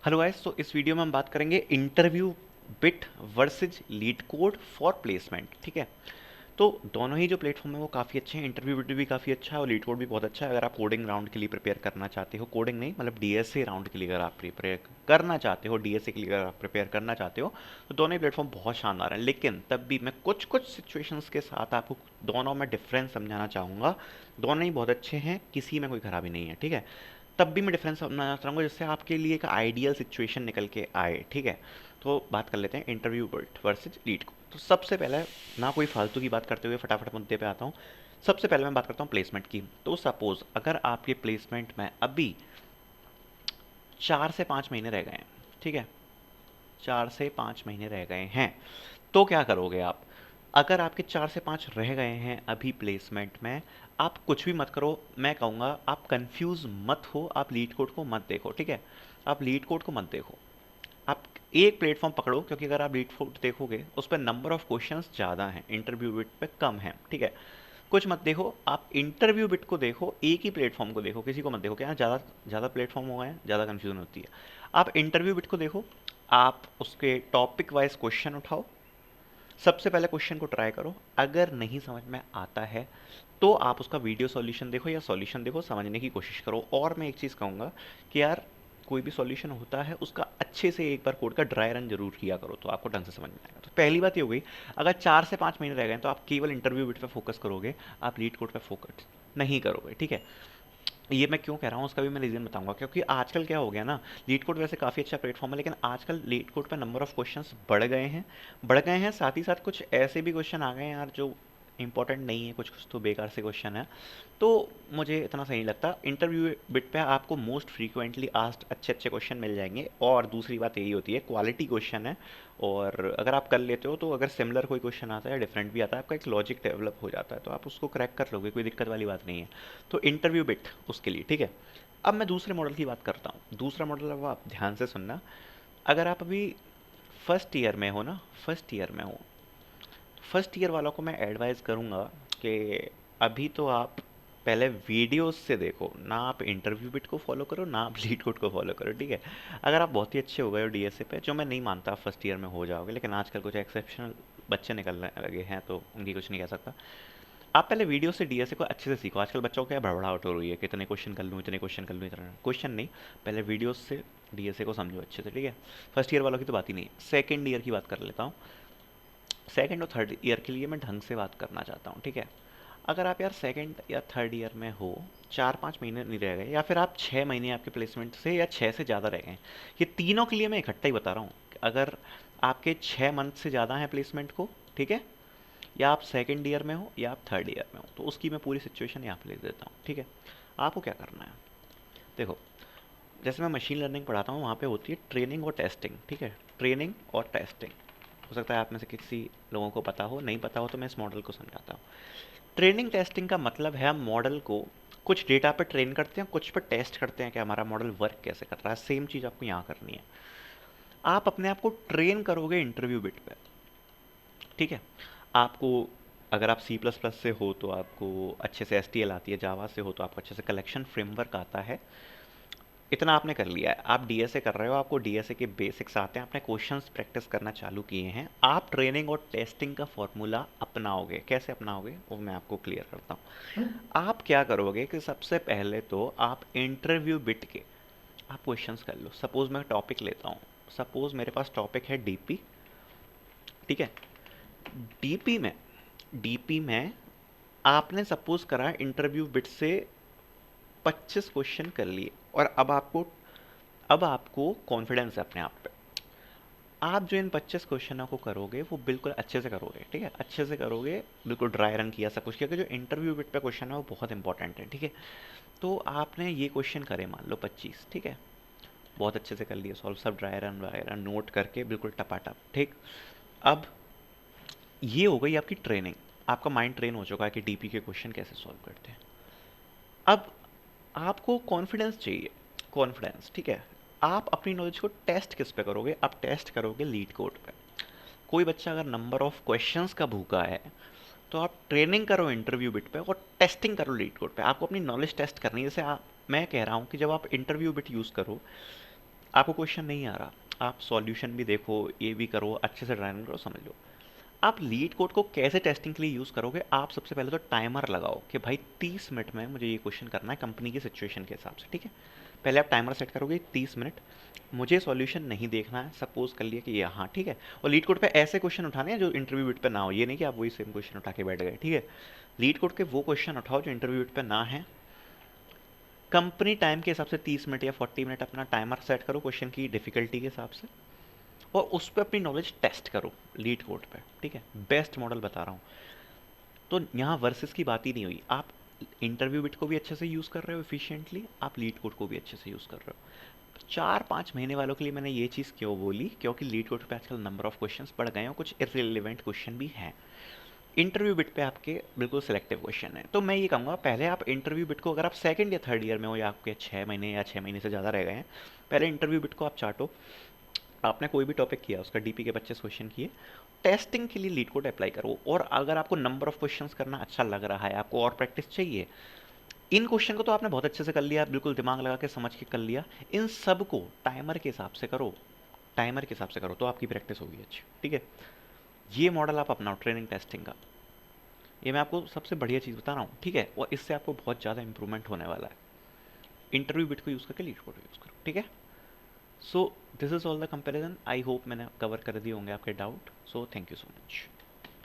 Hello guys, तो इस video में हम बात करेंगे interview bit versus leet code for placement. ठीक है, तो दोनों ही जो प्लेटफॉर्म है वो काफ़ी अच्छे हैं। इंटरव्यू बिट भी काफ़ी अच्छा है और लीड कोड भी बहुत अच्छा है। अगर आप कोडिंग राउंड के लिए प्रिपेयर करना चाहते हो, कोडिंग नहीं मतलब डीएसए राउंड के लिए अगर आप प्रिपेयर करना चाहते हो, डीएसए के लिए अगर आप प्रिपेयर करना चाहते हो, तो दोनों ही प्लेटफॉर्म बहुत शानदार हैं। लेकिन तब भी मैं कुछ कुछ सिचुएशंस के साथ आपको दोनों में डिफरेंस समझाना चाहूँगा। दोनों ही बहुत अच्छे हैं, किसी में कोई खराबी नहीं है। ठीक है, तब भी मैं डिफरेंस समझना चाहूँगा जिससे आपके लिए एक आइडियल सिचुएशन निकल के आए। ठीक है, तो बात कर लेते हैं इंटरव्यू बिट वर्सेज लीड को। तो सबसे पहले, ना कोई फालतू की बात करते हुए फटाफट मुद्दे पे आता हूँ। सबसे पहले मैं बात करता हूँ प्लेसमेंट की। तो सपोज अगर आपके प्लेसमेंट में अभी 4 से 5 महीने रह गए हैं, ठीक है, 4 से 5 महीने रह गए हैं, तो क्या करोगे आप? अगर आपके 4 से 5 रह गए हैं अभी प्लेसमेंट में, आप कुछ भी मत करो। मैं कहूँगा आप कंफ्यूज मत हो, आप लीड कोड को मत देखो। ठीक है, आप लीड कोड को मत देखो, आप एक प्लेटफॉर्म पकड़ो, क्योंकि अगर आप लीड कोड देखोगे उस पर नंबर ऑफ क्वेश्चंस ज़्यादा हैं, इंटरव्यू बिट पे कम है। ठीक है, कुछ मत देखो, आप इंटरव्यू बिट को देखो, एक ही प्लेटफॉर्म को देखो, किसी को मत देखो। क्या ज़्यादा ज़्यादा प्लेटफॉर्म हो गए हैं, ज़्यादा कन्फ्यूजन होती है। आप इंटरव्यू बिट को देखो, आप उसके टॉपिक वाइज क्वेश्चन उठाओ, सबसे पहले क्वेश्चन को ट्राई करो। अगर नहीं समझ में आता है तो आप उसका वीडियो सॉल्यूशन देखो या सॉल्यूशन देखो, समझने की कोशिश करो। और मैं एक चीज़ कहूँगा कि यार, कोई भी सॉल्यूशन होता है उसका अच्छे से एक बार कोड का ड्राई रन जरूर किया करो, तो आपको ढंग से समझ में आएगा। तो पहली बात ये हो गई। अगर 4 से 5 महीने रह गए तो आप केवल इंटरव्यू बिट पे फोकस करोगे, आप लीड कोड पे फोकस नहीं करोगे। ठीक है, ये मैं क्यों कह रहा हूँ उसका भी मैं रीज़न बताऊंगा। क्योंकि आजकल क्या हो गया ना, लीड कोड वैसे काफ़ी अच्छा प्लेटफॉर्म है, लेकिन आजकल लीड कोड पे नंबर ऑफ क्वेश्चंस बढ़ गए हैं। साथ ही साथ कुछ ऐसे भी क्वेश्चन आ गए हैं यार जो इंपॉर्टेंट नहीं है, कुछ कुछ तो बेकार से क्वेश्चन है। तो मुझे इतना सही नहीं लगता। इंटरव्यू बिट पे आपको मोस्ट फ्रीक्वेंटली आस्क्ड अच्छे अच्छे क्वेश्चन मिल जाएंगे, और दूसरी बात यही होती है क्वालिटी क्वेश्चन है। और अगर आप कर लेते हो तो अगर सिमिलर कोई क्वेश्चन आता है, डिफरेंट भी आता है, आपका एक लॉजिक डेवलप हो जाता है, तो आप उसको क्रैक कर लोगे, कोई दिक्कत वाली बात नहीं है। तो इंटरव्यू बिट उसके लिए। ठीक है, अब मैं दूसरे मॉडल की बात करता हूँ। दूसरा मॉडल अब आप ध्यान से सुनना। अगर आप अभी फर्स्ट ईयर में हो ना, फर्स्ट ईयर में हो, फर्स्ट ईयर वालों को मैं एडवाइस करूँगा कि अभी तो आप पहले वीडियोस से देखो ना, आप इंटरव्यू बिट को फॉलो करो ना आप लीड कोड को फॉलो करो। ठीक है, अगर आप बहुत ही अच्छे हो गए हो डीएसए पे, जो मैं नहीं मानता फर्स्ट ईयर में हो जाओगे, लेकिन आजकल कुछ एक्सेप्शनल बच्चे निकलने लगे हैं तो उनकी कुछ नहीं कह सकता। आप पहले वीडियो से डीएसए को अच्छे से सीखो। आजकल बच्चों को क्या भड़बड़ाहट हो रही है, कितने क्वेश्चन कर लूँ, इतने क्वेश्चन कर लूँ, इतना क्वेश्चन नहीं। पहले वीडियो से डीएसए को समझो अच्छे से। ठीक है, फर्स्ट ईयर वालों की तो बात ही नहीं। सेकेंड ईयर की बात कर लेता हूँ। सेकेंड और थर्ड ईयर के लिए मैं ढंग से बात करना चाहता हूँ। ठीक है, अगर आप यार सेकेंड या थर्ड ईयर में हो, 4 5 महीने नहीं रह गए, या फिर आप 6 महीने आपके प्लेसमेंट से या 6 से ज़्यादा रह गए, ये तीनों के लिए मैं इकट्ठा ही बता रहा हूँ। अगर आपके 6 मंथ से ज़्यादा हैं प्लेसमेंट को, ठीक है, या आप सेकेंड ईयर में हो या आप थर्ड ईयर में हो, तो उसकी मैं पूरी सिचुएशन यहाँ पे लिख देता हूँ। ठीक है, आपको क्या करना है, देखो, जैसे मैं मशीन लर्निंग पढ़ाता हूँ, वहाँ पे होती है ट्रेनिंग और टेस्टिंग। ठीक है, ट्रेनिंग और टेस्टिंग, हो सकता है आप में से किसी लोगों को पता हो, नहीं पता हो तो मैं इस मॉडल को समझाता हूँ। ट्रेनिंग टेस्टिंग का मतलब है हम मॉडल को कुछ डेटा पर ट्रेन करते हैं, कुछ पर टेस्ट करते हैं कि हमारा मॉडल वर्क कैसे कर रहा है। सेम चीज़ आपको यहाँ करनी है। आप अपने आप को ट्रेन करोगे इंटरव्यू बिट पे। ठीक है, आपको, अगर आप सी प्लस प्लस से हो तो आपको अच्छे से एस टी एल आती है, जावा से हो तो आपको अच्छे से कलेक्शन फ्रेमवर्क आता है। इतना आपने कर लिया है, आप डीएसए कर रहे हो, आपको डीएसए के बेसिक्स आते हैं, आपने क्वेश्चंस प्रैक्टिस करना चालू किए हैं। आप ट्रेनिंग और टेस्टिंग का फॉर्मूला अपनाओगे। कैसे अपनाओगे वो मैं आपको क्लियर करता हूँ। आप क्या करोगे कि सबसे पहले तो आप इंटरव्यू बिट के आप क्वेश्चंस कर लो। सपोज मैं टॉपिक लेता हूँ, सपोज मेरे पास टॉपिक है डीपी। ठीक है, डीपी में डीपी में आपने सपोज करा इंटरव्यू बिट से 25 क्वेश्चन कर लिए, और अब आपको कॉन्फिडेंस है अपने आप पे। आप जो इन 25 क्वेश्चनों को करोगे वो बिल्कुल अच्छे से करोगे। ठीक है, अच्छे से करोगे, बिल्कुल ड्राई रन किया सब कुछ किया, जो इंटरव्यू बिट पे क्वेश्चन है वो बहुत इंपॉर्टेंट है। ठीक है, तो आपने ये क्वेश्चन करे मान लो 25, ठीक है, बहुत अच्छे से कर लिए सॉल्व, सब dry run Y run note करके बिल्कुल टपाटप। ठीक, अब ये हो गई आपकी ट्रेनिंग, आपका माइंड ट्रेन हो चुका है कि डीपी के क्वेश्चन कैसे सॉल्व करते हैं। अब आपको कॉन्फिडेंस चाहिए, कॉन्फिडेंस। ठीक है, आप अपनी नॉलेज को टेस्ट किस पे करोगे? आप टेस्ट करोगे लीड कोड पे। कोई बच्चा अगर नंबर ऑफ क्वेश्चंस का भूखा है, तो आप ट्रेनिंग करो इंटरव्यू बिट पे और टेस्टिंग करो लीड कोड पे। आपको अपनी नॉलेज टेस्ट करनी है। जैसे आप, मैं कह रहा हूँ कि जब आप इंटरव्यू बिट यूज़ करो, आपको क्वेश्चन नहीं आ रहा, आप सॉल्यूशन भी देखो, ये भी करो, अच्छे से ड्राइविंग करो, समझ लो। आप लीड कोड को कैसे टेस्टिंग के लिए यूज़ करोगे, आप सबसे पहले तो टाइमर लगाओ कि भाई 30 मिनट में मुझे ये क्वेश्चन करना है कंपनी की सिचुएशन के हिसाब से, ठीक है। पहले आप टाइमर सेट करोगे 30 मिनट, मुझे सॉल्यूशन नहीं देखना है, सपोज कर लिया कि ये हाँ ठीक है। और लीड कोड पे ऐसे क्वेश्चन उठाने हैं जो इंटरव्यू बिट पे ना हो, ये नहीं कि आप वही सेम क्वेश्चन उठा के बैठ गए, ठीक है। लीड कोड के वो क्वेश्चन उठाओ जो इंटरव्यू बिट पे ना है। कंपनी टाइम के हिसाब से 30 मिनट या 40 मिनट अपना टाइमर सेट करो क्वेश्चन की डिफिकल्टी के हिसाब से, और उस पर अपनी नॉलेज टेस्ट करो लीड कोड पे, ठीक है। बेस्ट मॉडल बता रहा हूँ। तो यहाँ वर्सेस की बात ही नहीं हुई, आप इंटरव्यू बिट को भी अच्छे से यूज़ कर रहे हो एफिशिएंटली, आप लीड कोड को भी अच्छे से यूज़ कर रहे हो। 4-5 महीने वालों के लिए मैंने ये चीज़ क्यों बोली, क्योंकि लीड कोड पे आजकल नंबर ऑफ क्वेश्चंस बढ़ गए हैं और कुछ इररिलेवेंट क्वेश्चन भी हैं। इंटरव्यू बिट पे आपके बिल्कुल सिलेक्टिव क्वेश्चन है, तो मैं ये कहूँगा पहले आप इंटरव्यू बिट को, अगर आप सेकंड या थर्ड ईयर में हो या आपके 6 महीने या 6 महीने से ज़्यादा रह गए हैं, पहले इंटरव्यू बिट को आप चाटो। आपने कोई भी टॉपिक किया, उसका डीपी के 25 क्वेश्चन किए, टेस्टिंग के लिए लीड कोड अप्लाई करो। और अगर आपको नंबर ऑफ क्वेश्चंस करना अच्छा लग रहा है, आपको और प्रैक्टिस चाहिए, इन क्वेश्चन को तो आपने बहुत अच्छे से कर लिया, बिल्कुल दिमाग लगा के समझ के कर लिया, इन सब को टाइमर के हिसाब से करो, टाइमर के हिसाब से करो तो आपकी प्रैक्टिस होगी अच्छी, ठीक है। ये मॉडल आप अपनाओ ट्रेनिंग टेस्टिंग का, ये मैं आपको सबसे बढ़िया चीज़ बता रहा हूँ, ठीक है। और इससे आपको बहुत ज़्यादा इंप्रूवमेंट होने वाला है। इंटरव्यू बिट को यूज़ करके लीड कोड यूज़ करो, ठीक है। So this is all the comparison, I hope मैंने कवर कर दिए होंगे आपके doubt. So thank you so much.